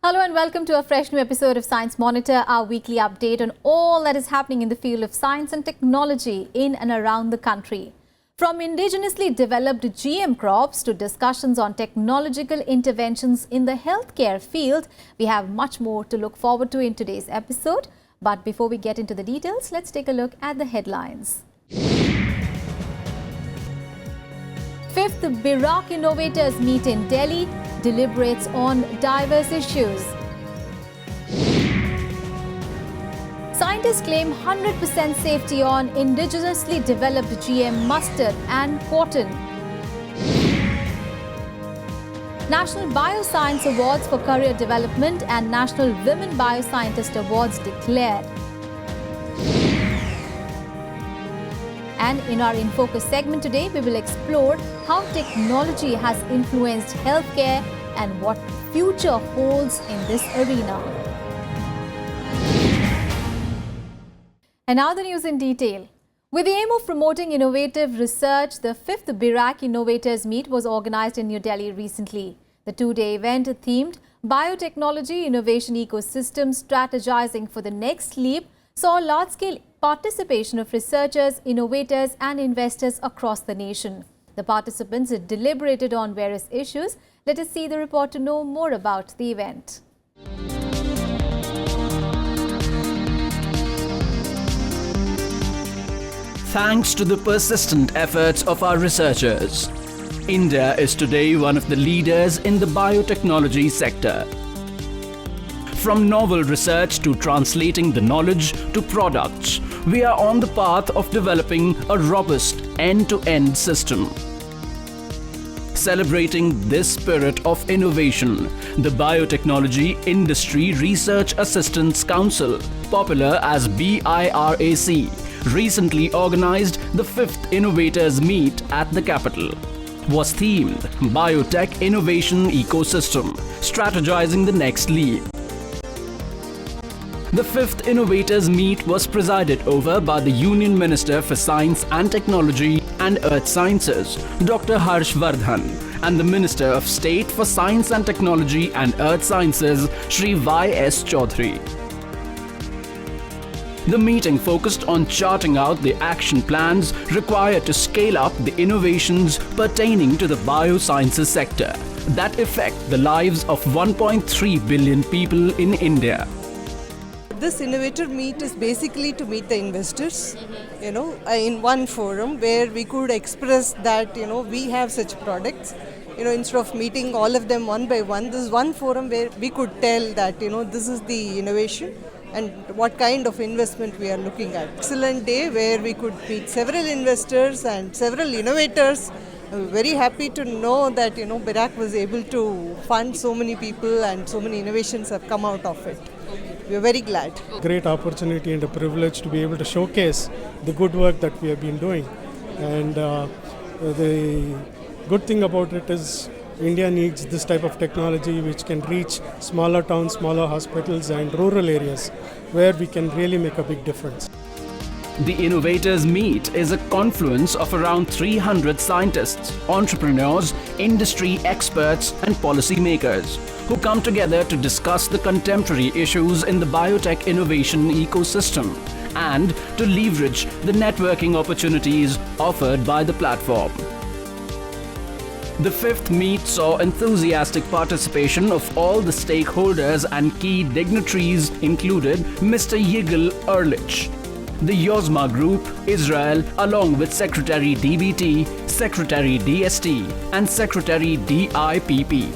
Hello and welcome to a fresh new episode of Science Monitor, our weekly update on all that is happening in the field of science and technology in and around the country. From indigenously developed GM crops to discussions on technological interventions in the healthcare field, we have much more to look forward to in today's episode. But before we get into the details, let's take a look at the headlines. Fifth VIRAC Innovators meet in Delhi, deliberates on diverse issues. Scientists claim 100% safety on indigenously developed GM mustard and cotton. National Bioscience Awards for Career Development and National Women Bioscientist Awards declared. And in our In Focus segment today, we will explore how technology has influenced healthcare and what future holds in this arena. And now the news in detail. With the aim of promoting innovative research, the 5th VIRAC Innovators Meet was organized in New Delhi recently. The two-day event themed Biotechnology Innovation Ecosystem Strategizing for the Next Leap saw large-scale participation of researchers, innovators and investors across the nation. The participants deliberated on various issues. Let us see the report to know more about the event. Thanks to the persistent efforts of our researchers, India is today one of the leaders in the biotechnology sector. From novel research to translating the knowledge to products, we are on the path of developing a robust end-to-end system. Celebrating this spirit of innovation, the Biotechnology Industry Research Assistance Council, popular as VIRAC, recently organized the 5th Innovators Meet at the capital. Was themed Biotech Innovation Ecosystem, Strategizing the Next Leap. The 5th Innovators Meet was presided over by the Union Minister for Science and Technology and Earth Sciences, Dr. Harshvardhan, and the Minister of State for Science and Technology and Earth Sciences, Shri Y.S. Chaudhary. The meeting focused on charting out the action plans required to scale up the innovations pertaining to the biosciences sector that affect the lives of 1.3 billion people in India. This innovator meet is basically to meet the investors, in one forum where we could express that, we have such products. Instead of meeting all of them one by one, this is one forum where we could tell that, this is the innovation and what kind of investment we are looking at. Excellent day where we could meet several investors and several innovators. I'm very happy to know that, VIRAC was able to fund so many people and so many innovations have come out of it. We are very glad. Great opportunity and a privilege to be able to showcase the good work that we have been doing. And the good thing about it is India needs this type of technology which can reach smaller towns, smaller hospitals and rural areas where we can really make a big difference. The Innovators Meet is a confluence of around 300 scientists, entrepreneurs, industry experts and policymakers who come together to discuss the contemporary issues in the biotech innovation ecosystem and to leverage the networking opportunities offered by the platform. The 5th meet saw enthusiastic participation of all the stakeholders and key dignitaries included Mr. Yigal Ehrlich, the Yozma Group, Israel, along with Secretary DBT, Secretary DST and Secretary DIPP.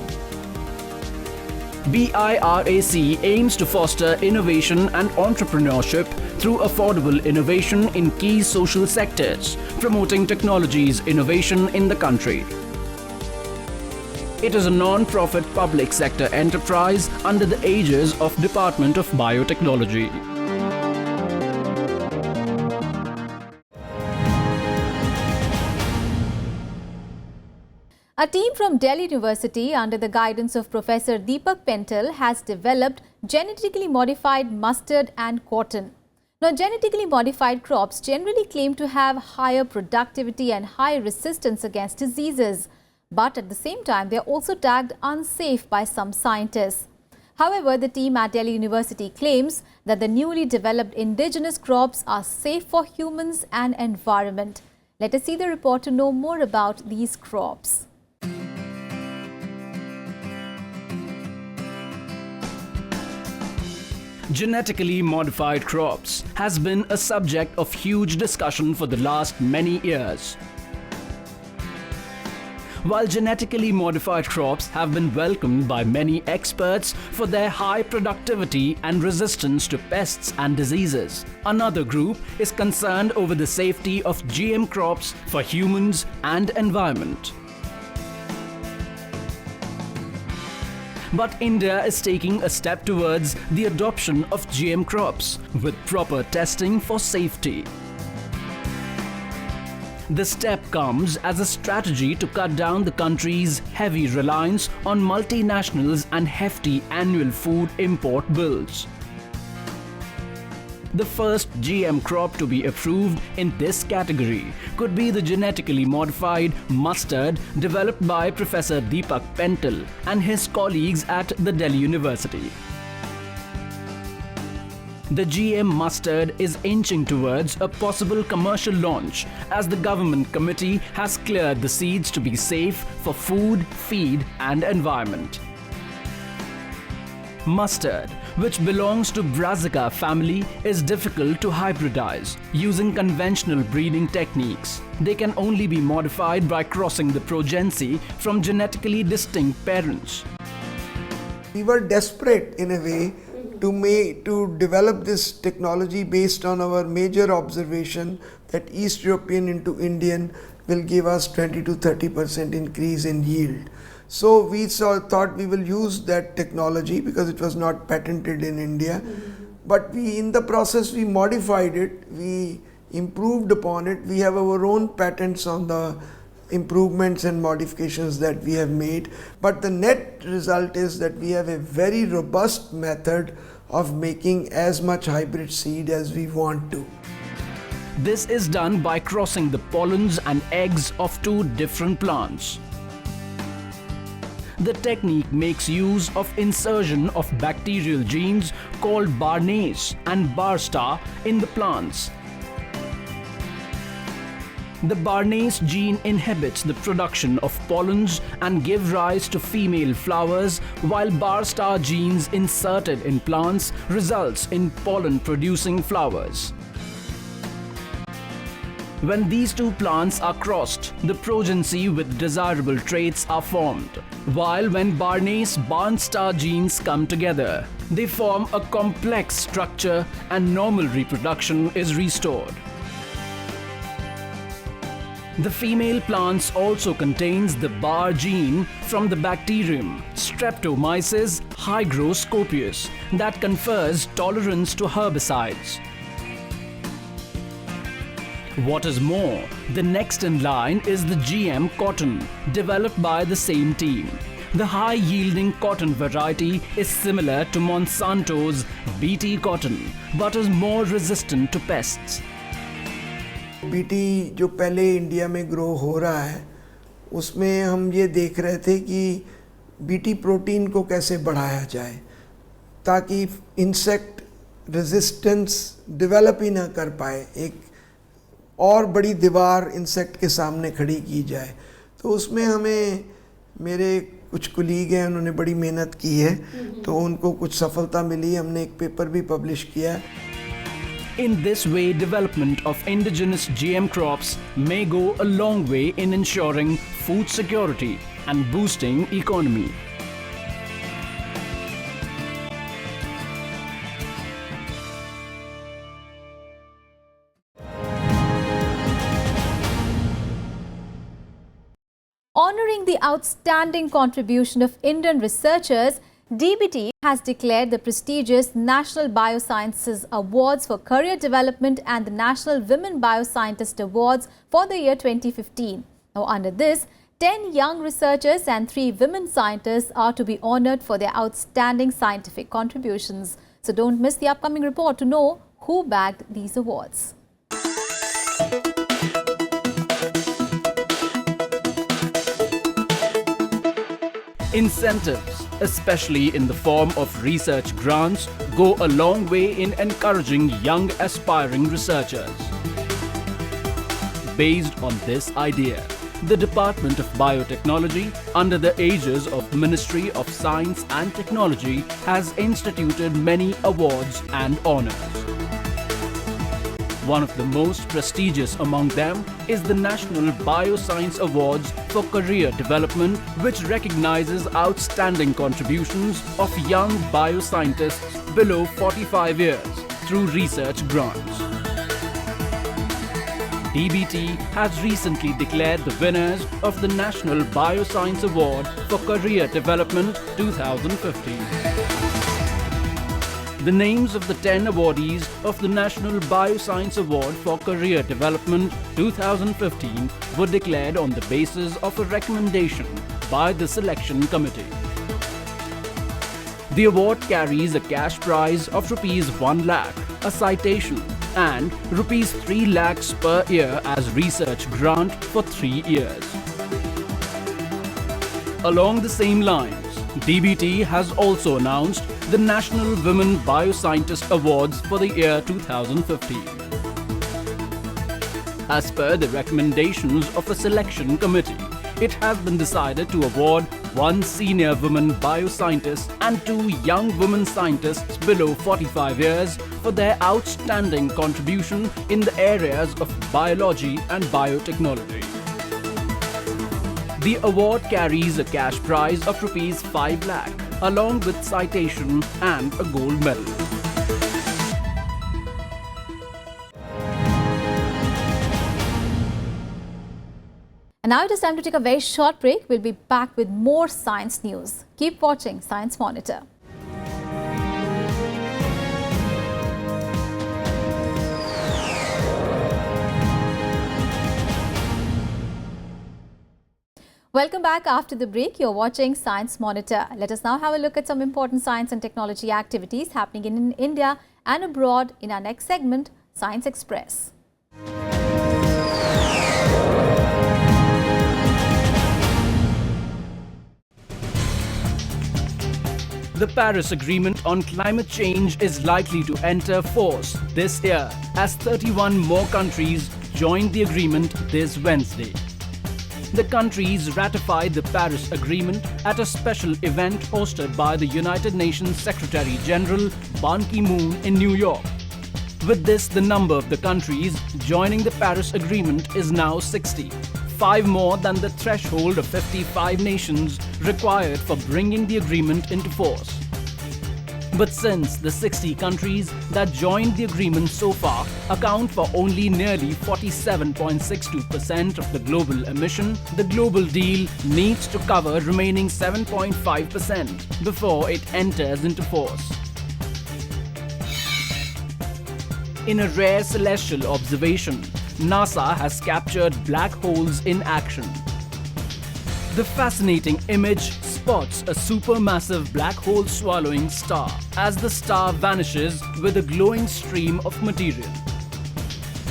VIRAC aims to foster innovation and entrepreneurship through affordable innovation in key social sectors, promoting technology's innovation in the country. It is a non-profit public sector enterprise under the aegis of Department of Biotechnology. A team from Delhi University under the guidance of Professor Deepak Pental has developed genetically modified mustard and cotton. Now, genetically modified crops generally claim to have higher productivity and high resistance against diseases. But at the same time, they are also tagged unsafe by some scientists. However, the team at Delhi University claims that the newly developed indigenous crops are safe for humans and environment. Let us see the report to know more about these crops. Genetically modified crops has been a subject of huge discussion for the last many years. While genetically modified crops have been welcomed by many experts for their high productivity and resistance to pests and diseases, another group is concerned over the safety of GM crops for humans and environment. But India is taking a step towards the adoption of GM crops with proper testing for safety. The step comes as a strategy to cut down the country's heavy reliance on multinationals and hefty annual food import bills. The first GM crop to be approved in this category could be the genetically modified mustard developed by Professor Deepak Pental and his colleagues at the Delhi University. The GM mustard is inching towards a possible commercial launch as the government committee has cleared the seeds to be safe for food, feed and environment. Mustard, which belongs to Brassica family, is difficult to hybridize using conventional breeding techniques. They can only be modified by crossing the progeny from genetically distinct parents. We were desperate in a way to develop this technology based on our major observation that East European into Indian will give us 20 to 30% increase in yield. So we thought we will use that technology because it was not patented in India. But in the process we modified it, we improved upon it. We have our own patents on the improvements and modifications that we have made. But the net result is that we have a very robust method of making as much hybrid seed as we want to. This is done by crossing the pollens and eggs of two different plants. The technique makes use of insertion of bacterial genes called Barnase and Barstar in the plants. The Barnase gene inhibits the production of pollens and give rise to female flowers, while Barstar genes inserted in plants results in pollen-producing flowers. When these two plants are crossed, the progeny with desirable traits are formed, while when Barnase-Barstar genes come together, they form a complex structure and normal reproduction is restored. The female plants also contains the Bar gene from the bacterium Streptomyces hygroscopius that confers tolerance to herbicides. What is more, the next in line is the GM cotton developed by the same team. The high-yielding cotton variety is similar to Monsanto's BT cotton but is more resistant to pests. BT जो पहले India में grow हो रहा है उसमें हम ये देख रहे थे कि बीटी प्रोटीन को कैसे बढ़ाया जाए ताकि इंसेक्ट रेजिस्टेंस डेवलप ही ना कर पाए, एक और बड़ी दीवार इंसेक्ट के सामने खड़ी की जाए। तो उसमें हमें मेरे कुछ कोलीग हैं, उन्होंने बड़ी मेहनत की है, तो उनको कुछ सफलता मिली, हमने एक पेपर भी पब्लिश किया। In this way, development of indigenous GM crops may go a long way in ensuring food security and boosting economy. Honoring the outstanding contribution of Indian researchers, DBT has declared the prestigious National Biosciences Awards for Career Development and the National Women Bioscientist Awards for the year 2015. Now, under this, 10 young researchers and 3 women scientists are to be honored for their outstanding scientific contributions. So don't miss the upcoming report to know who bagged these awards. Incentives. especially in the form of research grants, go a long way in encouraging young aspiring researchers. Based on this idea, the Department of Biotechnology, under the aegis of Ministry of Science and Technology, has instituted many awards and honors. One of the most prestigious among them is the National Bioscience Awards for Career Development, which recognizes outstanding contributions of young bioscientists below 45 years through research grants. DBT has recently declared the winners of the National Bioscience Award for Career Development 2015. The names of the 10 awardees of the National Bioscience Award for Career Development 2015 were declared on the basis of a recommendation by the selection committee. The award carries a cash prize of Rs 1 lakh, a citation, and Rs 3 lakhs per year as research grant for 3 years. Along the same lines, DBT has also announced the National Women Bioscientist Awards for the year 2015. As per the recommendations of a selection committee, it has been decided to award 1 senior woman bioscientist and 2 young women scientists below 45 years for their outstanding contribution in the areas of biology and biotechnology. The award carries a cash prize of Rs 5 lakh, along with citation and a gold medal. And now it is time to take a very short break. We'll be back with more science news. Keep watching Science Monitor. Welcome back after the break. You're watching Science Monitor. Let us now have a look at some important science and technology activities happening in India and abroad in our next segment, Science Express. The Paris Agreement on climate change is likely to enter force this year as 31 more countries joined the agreement this Wednesday. The countries ratified the Paris Agreement at a special event hosted by the United Nations Secretary General Ban Ki-moon in New York. With this, the number of the countries joining the Paris Agreement is now 60, 5 more than the threshold of 55 nations required for bringing the agreement into force. But since the 60 countries that joined the agreement so far account for only nearly 47.62% of the global emission, the global deal needs to cover remaining 7.5% before it enters into force. In a rare celestial observation, NASA has captured black holes in action. The fascinating image spots a supermassive black hole swallowing star as the star vanishes with a glowing stream of material.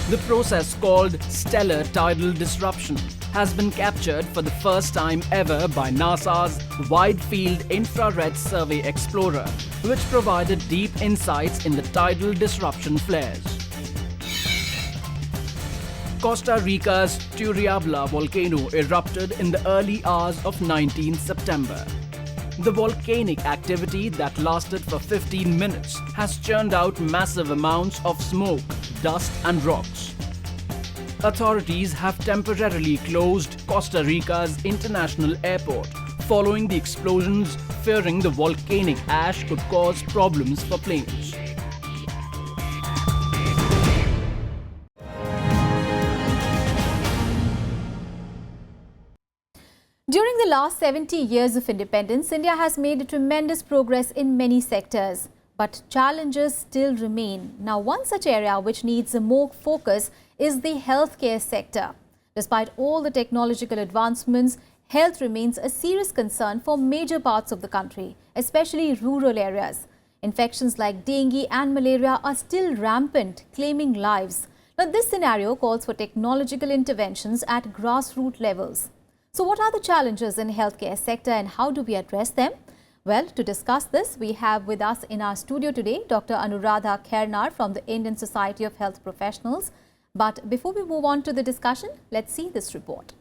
The process, called stellar tidal disruption, has been captured for the first time ever by NASA's Wide Field Infrared Survey Explorer, which provided deep insights in the tidal disruption flares. Costa Rica's Turrialba volcano erupted in the early hours of 19 September. The volcanic activity that lasted for 15 minutes has churned out massive amounts of smoke, dust and rocks. Authorities have temporarily closed Costa Rica's international airport following the explosions, fearing the volcanic ash could cause problems for planes. During the last 70 years of independence, India has made tremendous progress in many sectors. But challenges still remain. Now, one such area which needs more focus is the healthcare sector. Despite all the technological advancements, health remains a serious concern for major parts of the country, especially rural areas. Infections like dengue and malaria are still rampant, claiming lives. Now, this scenario calls for technological interventions at grassroots levels. So what are the challenges in the healthcare sector and how do we address them? Well, to discuss this, we have with us in our studio today Dr. Anuradha Khairnar from the Indian Society of Health Professionals. But before we move on to the discussion, let's see this report.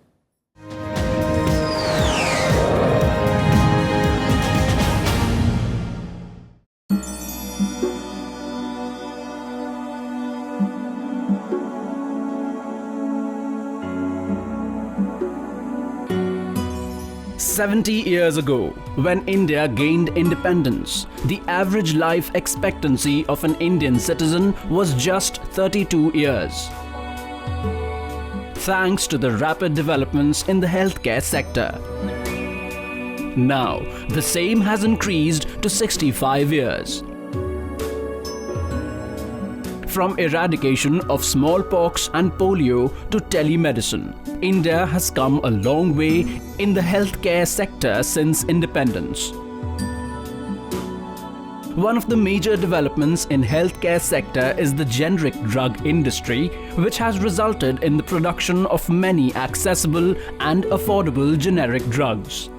70 years ago, when India gained independence, the average life expectancy of an Indian citizen was just 32 years. Thanks to the rapid developments in the healthcare sector. Now, the same has increased to 65 years. From eradication of smallpox and polio to telemedicine, India has come a long way in the healthcare sector since independence. One of the major developments in healthcare sector is the generic drug industry, which has resulted in the production of many accessible and affordable generic drugs.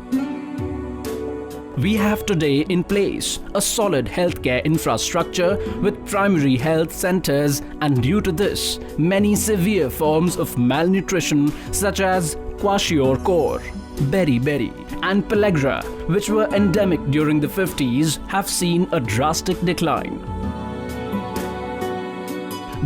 We have today in place a solid healthcare infrastructure with primary health centers, and due to this, many severe forms of malnutrition such as kwashiorkor, beriberi and pellagra, which were endemic during the 50s, have seen a drastic decline.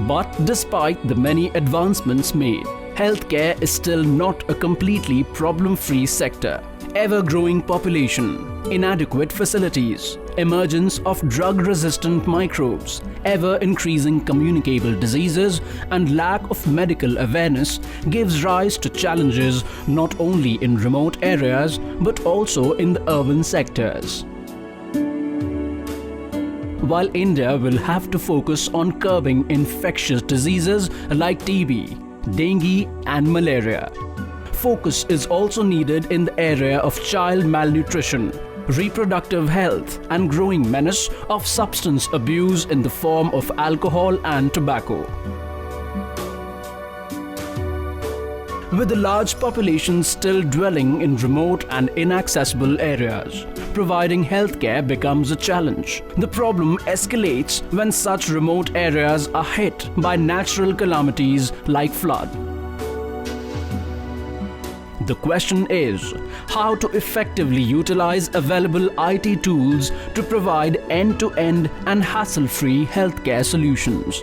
But despite the many advancements made, healthcare is still not a completely problem-free sector. Ever-growing population, inadequate facilities, emergence of drug-resistant microbes, ever-increasing communicable diseases, and lack of medical awareness gives rise to challenges not only in remote areas but also in the urban sectors. While India will have to focus on curbing infectious diseases like TB, dengue, and malaria, focus is also needed in the area of child malnutrition, reproductive health, and growing menace of substance abuse in the form of alcohol and tobacco. With a large population still dwelling in remote and inaccessible areas, providing healthcare becomes a challenge. The problem escalates when such remote areas are hit by natural calamities like flood. The question is how to effectively utilize available IT tools to provide end-to-end and hassle-free healthcare solutions.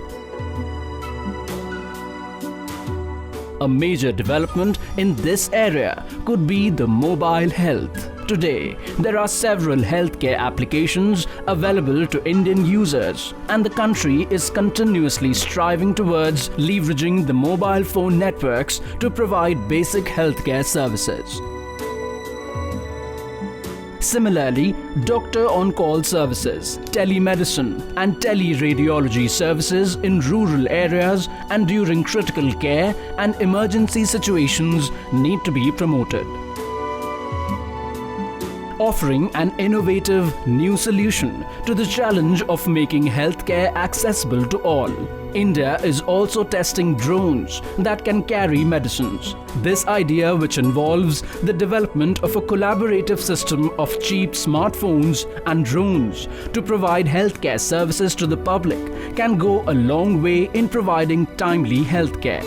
A major development in this area could be the mobile health. Today, there are several healthcare applications available to Indian users, and the country is continuously striving towards leveraging the mobile phone networks to provide basic healthcare services. Similarly, doctor on-call services, telemedicine and teleradiology services in rural areas and during critical care and emergency situations need to be promoted. Offering an innovative new solution to the challenge of making healthcare accessible to all, India is also testing drones that can carry medicines. This idea, which involves the development of a collaborative system of cheap smartphones and drones to provide healthcare services to the public, can go a long way in providing timely healthcare.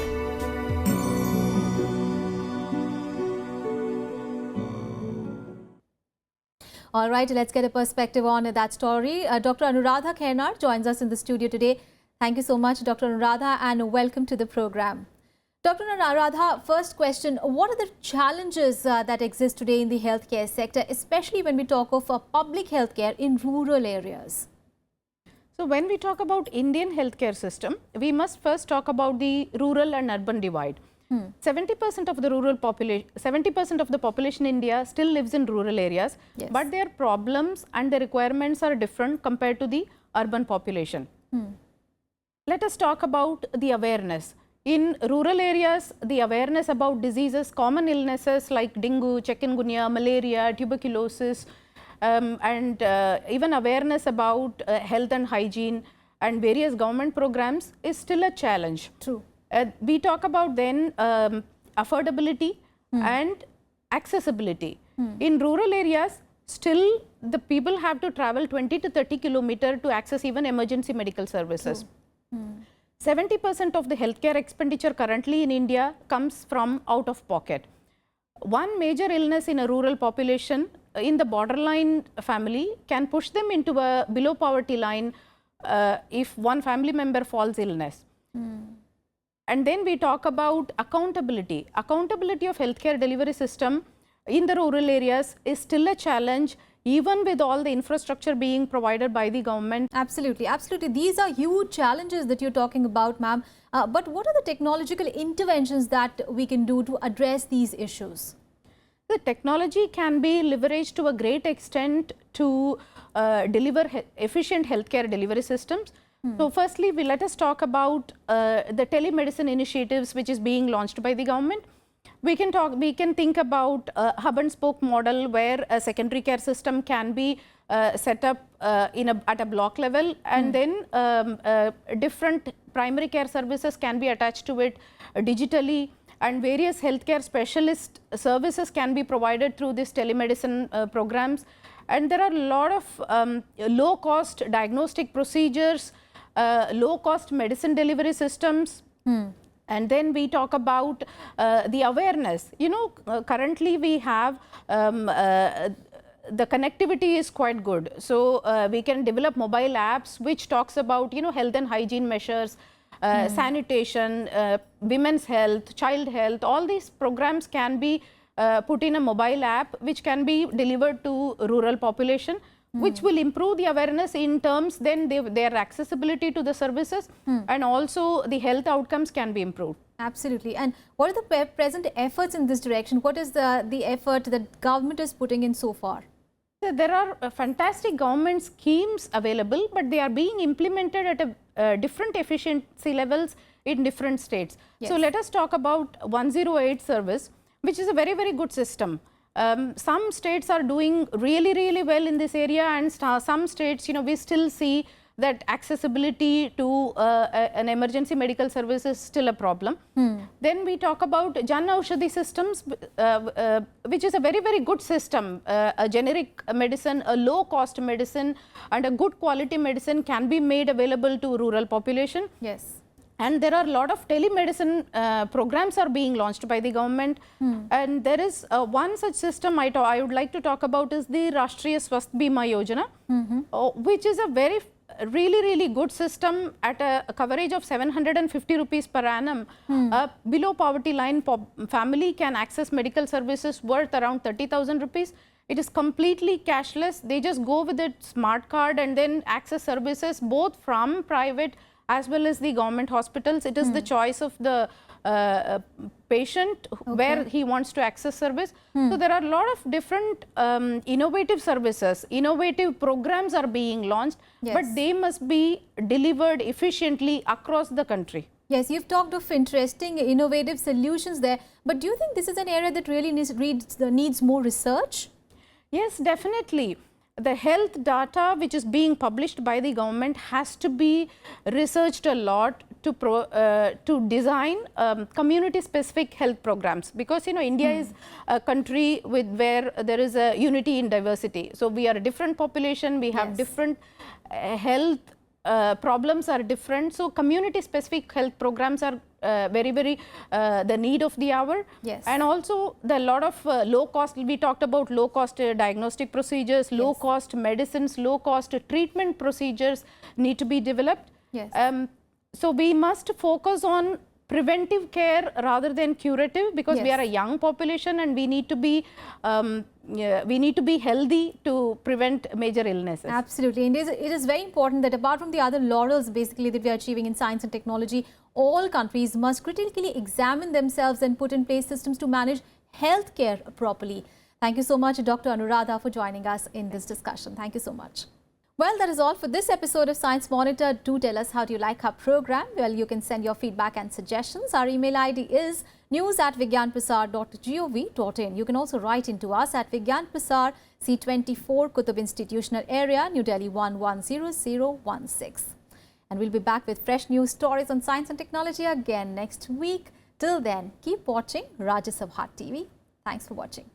All right, let's get a perspective on that story. Dr. Anuradha Khairnar joins us in the studio today. Thank you so much, Dr. Anuradha, and welcome to the program. Dr. Anuradha, first question, what are the challenges that exist today in the healthcare sector, especially when we talk of public healthcare in rural areas? So when we talk about Indian healthcare system, we must first talk about the rural and urban divide. 70% of the rural population, 70% of the population in India still lives in rural areas, yes, but their problems and their requirements are different compared to the urban population. Let us talk about the awareness. In rural areas, the awareness about diseases, common illnesses like dengue, chikungunya, malaria, tuberculosis, and even awareness about health and hygiene and various government programs is still a challenge. True. We talk about then affordability and accessibility. In rural areas, still the people have to travel 20 to 30 kilometers to access even emergency medical services. 70% of the healthcare expenditure currently in India comes from out of pocket. One major illness in a rural population in the borderline family can push them into a below poverty line if one family member falls illness. And then we talk about accountability. Accountability of healthcare delivery system in the rural areas is still a challenge, even with all the infrastructure being provided by the government. Absolutely, absolutely. These are huge challenges that you're talking about, ma'am. But what are the technological interventions that we can do to address these issues? The technology can be leveraged to a great extent to deliver efficient healthcare delivery systems. So firstly, let us talk about the telemedicine initiatives which is being launched by the government. We can think about a hub and spoke model where a secondary care system can be set up at a block level, and then different primary care services can be attached to it digitally, and various healthcare specialist services can be provided through this telemedicine programs. And there are a lot of low cost diagnostic procedures, low cost medicine delivery systems. And then we talk about the awareness. You know, currently we have the connectivity is quite good. So we can develop mobile apps which talks about, you know, health and hygiene measures, sanitation, women's health, child health. All these programs can be put in a mobile app which can be delivered to rural population, which will improve the awareness in terms then their accessibility to the services, and also the health outcomes can be improved. Absolutely. And what are the present efforts in this direction? What is the effort that government is putting in so far? So there are fantastic government schemes available, but they are being implemented at a different efficiency levels in different states. Yes. So let us talk about 108 service, which is a very, very good system. Some states are doing really, really well in this area, and some states, you know, we still see that accessibility to an emergency medical service is still a problem. Then we talk about Jan Aushadhi systems, which is a very, very good system. A generic medicine, a low cost medicine and a good quality medicine can be made available to rural population. Yes. And there are a lot of telemedicine programs are being launched by the government. And there is one such system I would like to talk about is the Rashtriya Swasth Bima Yojana, which is a very really good system at a coverage of 750 rupees per annum. Below poverty line family can access medical services worth around 30,000 rupees. It is completely cashless. They just go with a smart card and then access services both from private as well as the government hospitals. It is the choice of the patient where he wants to access service. So there are a lot of different innovative services, innovative programs are being launched, but they must be delivered efficiently across the country. Yes, you've talked of interesting, innovative solutions there, but do you think this is an area that really needs more research? Yes, definitely. The health data which is being published by the government has to be researched a lot to design community specific health programs, because, you know, India is a country where there is a unity in diversity. So we are a different population, we have different health problems are different. So community specific health programs are very the need of the hour. Yes. And also the lot of low cost, we talked about low cost diagnostic procedures, low cost medicines, low cost treatment procedures need to be developed. Yes. So we must focus on preventive care rather than curative, because we are a young population and we need to be healthy to prevent major illnesses. Absolutely. And it is very important that apart from the other laurels basically that we are achieving in science and technology, all countries must critically examine themselves and put in place systems to manage healthcare properly. Thank you so much, Dr. Anuradha, for joining us in this discussion. Thank you so much. Well, that is all for this episode of Science Monitor. Do tell us how do you like our program. Well, you can send your feedback and suggestions. Our email ID is news@vigyanprasar.gov.in. You can also write into us at Vigyan Prasar, C24, Qutub Institutional Area, New Delhi 110016. And we'll be back with fresh news stories on science and technology again next week. Till then, keep watching Rajya Sabha TV. Thanks for watching.